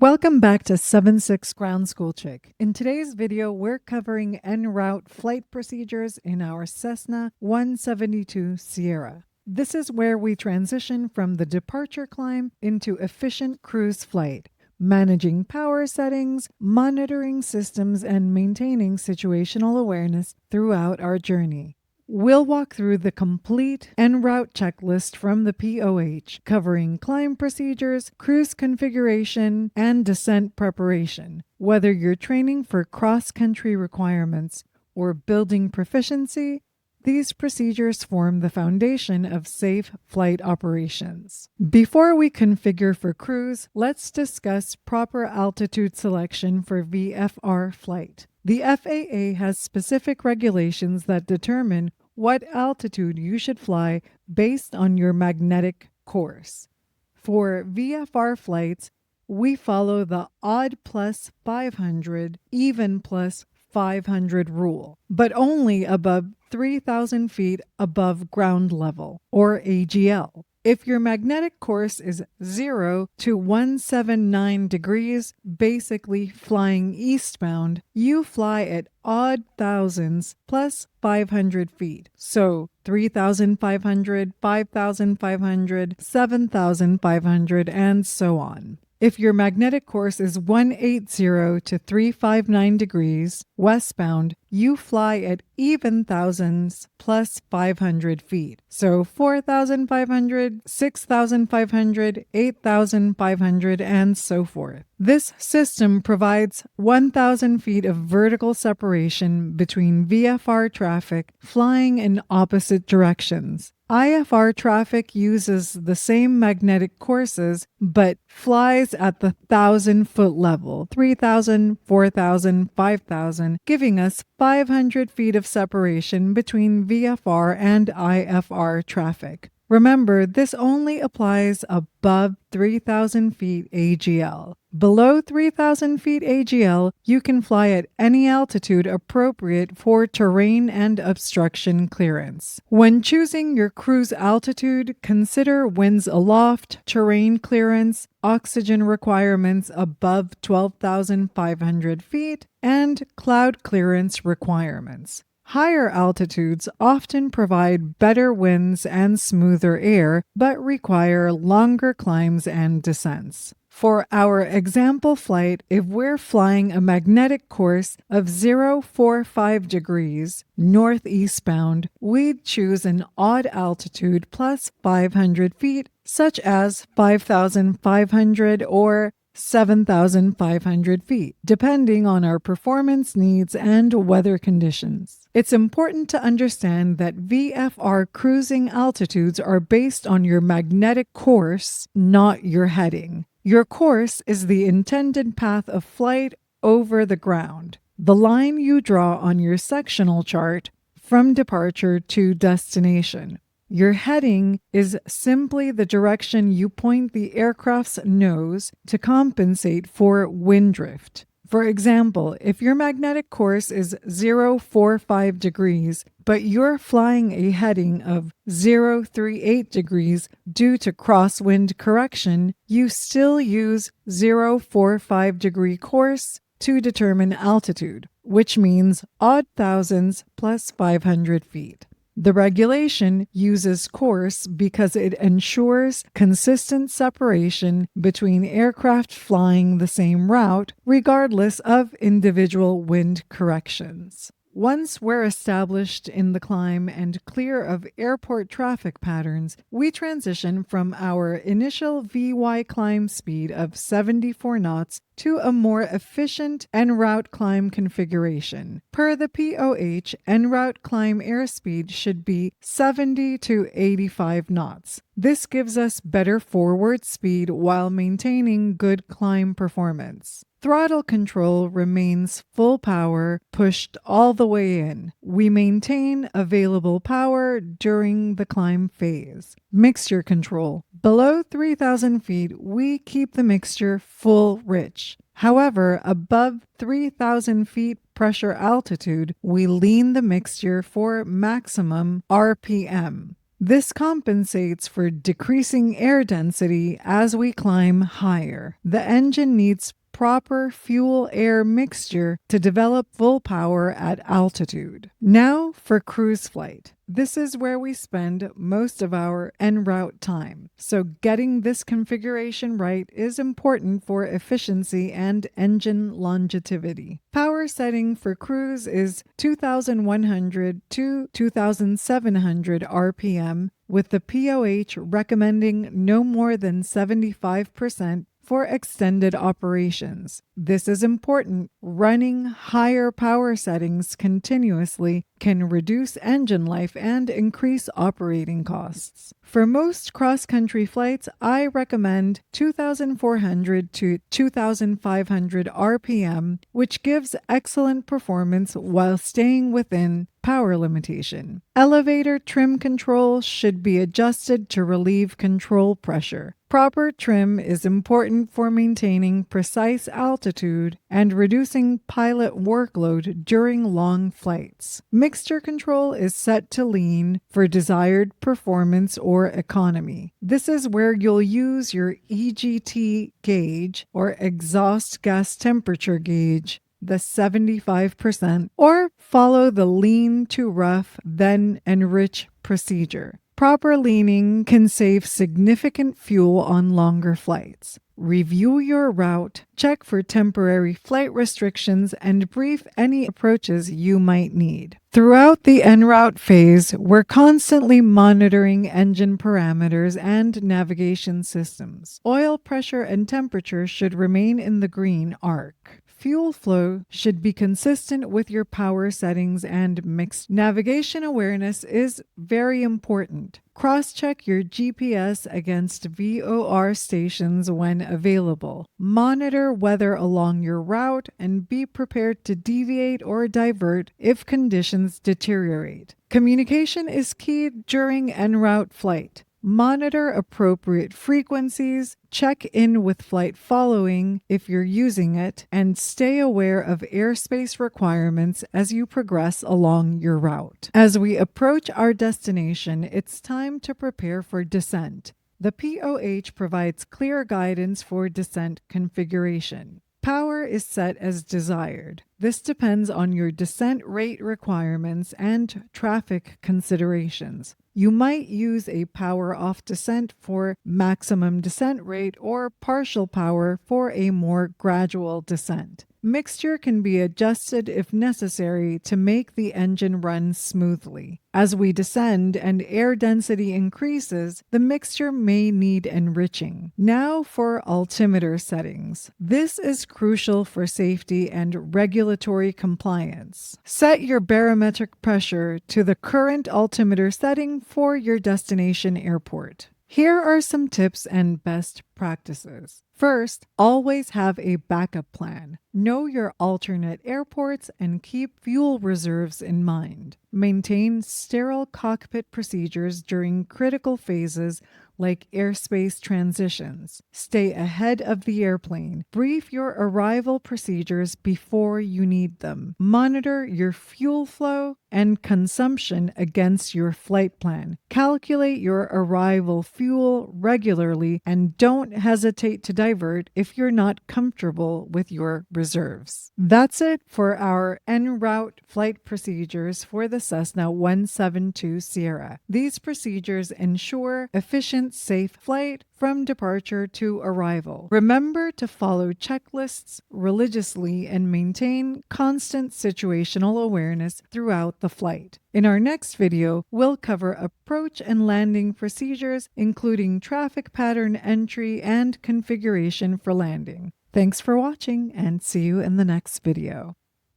Welcome back to 7-6 Ground School Chick. In today's video, we're covering Enroute flight procedures in our Cessna 172 Sierra. This is where we transition from the departure climb into efficient cruise flight, managing power settings, monitoring systems, and maintaining situational awareness throughout our journey. We'll walk through the complete Enroute checklist from the POH, covering climb procedures, cruise configuration, and descent preparation. Whether you're training for cross-country requirements or building proficiency, these procedures form the foundation of safe flight operations. Before we configure for cruise, let's discuss proper altitude selection for VFR flight. The FAA has specific regulations that determine what altitude you should fly based on your magnetic course. For VFR flights, we follow the odd plus 500, even plus 500 rule, but only above 3,000 feet above ground level, or AGL. If your magnetic course is 0 to 179 degrees, basically flying eastbound, you fly at odd thousands plus 500 feet. So 3,500, 5,500, 7,500, and so on. If your magnetic course is 180 to 359 degrees westbound, you fly at even thousands plus 500 feet. So 4,500, 6,500, 8,500, and so forth. This system provides 1,000 feet of vertical separation between VFR traffic flying in opposite directions. IFR traffic uses the same magnetic courses but flies at the 1,000-foot level, 3,000, 4,000, 5,000, giving us 500 feet of separation between VFR and IFR traffic. Remember, this only applies above 3,000 feet AGL. Below 3,000 feet AGL, you can fly at any altitude appropriate for terrain and obstruction clearance. When choosing your cruise altitude, consider winds aloft, terrain clearance, oxygen requirements above 12,500 feet, and cloud clearance requirements. Higher altitudes often provide better winds and smoother air, but require longer climbs and descents. For our example flight, if we're flying a magnetic course of 045 degrees northeastbound, we'd choose an odd altitude plus 500 feet, such as 5,500 or 7,500 feet, depending on our performance needs and weather conditions. It's important to understand that VFR cruising altitudes are based on your magnetic course, not your heading. Your course is the intended path of flight over the ground, the line you draw on your sectional chart from departure to destination. Your heading is simply the direction you point the aircraft's nose to compensate for wind drift. For example, if your magnetic course is 045 degrees, but you're flying a heading of 038 degrees due to crosswind correction, you still use 045 degree course to determine altitude, which means odd thousands plus 500 feet. The regulation uses course because it ensures consistent separation between aircraft flying the same route, regardless of individual wind corrections. Once we're established in the climb and clear of airport traffic patterns, we transition from our initial VY climb speed of 74 knots to a more efficient Enroute climb configuration. Per the POH, Enroute climb airspeed should be 70 to 85 knots. This gives us better forward speed while maintaining good climb performance. Throttle control remains full power, pushed all the way in. We maintain available power during the climb phase. Mixture control. Below 3,000 feet, we keep the mixture full rich. However, above 3,000 feet pressure altitude, we lean the mixture for maximum RPM. This compensates for decreasing air density as we climb higher. The engine needs proper fuel-air mixture to develop full power at altitude. Now for cruise flight. This is where we spend most of our en route time, so getting this configuration right is important for efficiency and engine longevity. Power setting for cruise is 2,100 to 2,700 RPM, with the POH recommending no more than 75% for extended operations. This is important. Running higher power settings continuously can reduce engine life and increase operating costs. For most cross-country flights, I recommend 2,400 to 2,500 RPM, which gives excellent performance while staying within power limitation. Elevator trim control should be adjusted to relieve control pressure. Proper trim is important for maintaining precise altitude and reducing pilot workload during long flights. Mixture control is set to lean for desired performance or economy. This is where you'll use your EGT gauge or exhaust gas temperature gauge, the 75%, or follow the lean to rough, then enrich procedure. Proper leaning can save significant fuel on longer flights. Review your route, check for temporary flight restrictions, and brief any approaches you might need. Throughout the en route phase, we're constantly monitoring engine parameters and navigation systems. Oil pressure and temperature should remain in the green arc. Fuel flow should be consistent with your power settings and mixed. Navigation awareness is very important. Cross-check your GPS against VOR stations when available. Monitor weather along your route and be prepared to deviate or divert if conditions deteriorate. Communication is key during en route flight. Monitor appropriate frequencies, check in with flight following if you're using it, and stay aware of airspace requirements as you progress along your route. As we approach our destination, it's time to prepare for descent. The POH provides clear guidance for descent configuration. Power is set as desired. This depends on your descent rate requirements and traffic considerations. You might use a power off descent for maximum descent rate or partial power for a more gradual descent. Mixture can be adjusted if necessary to make the engine run smoothly. As we descend and air density increases, the mixture may need enriching. Now for altimeter settings. This is crucial for safety and regulatory compliance. Set your barometric pressure to the current altimeter setting for your destination airport. Here are some tips and best practices. First, always have a backup plan. Know your alternate airports and keep fuel reserves in mind. Maintain sterile cockpit procedures during critical phases like airspace transitions. Stay ahead of the airplane. Brief your arrival procedures before you need them. Monitor your fuel flow and consumption against your flight plan. Calculate your arrival fuel regularly and don't hesitate to divert if you're not comfortable with your reserves. That's it for our en route flight procedures for the Cessna 172 Sierra. These procedures ensure efficient, safe flight from departure to arrival. Remember to follow checklists religiously and maintain constant situational awareness throughout the flight. In our next video, we'll cover approach and landing procedures, including traffic pattern entry and configuration for landing. Thanks for watching, and see you in the next video.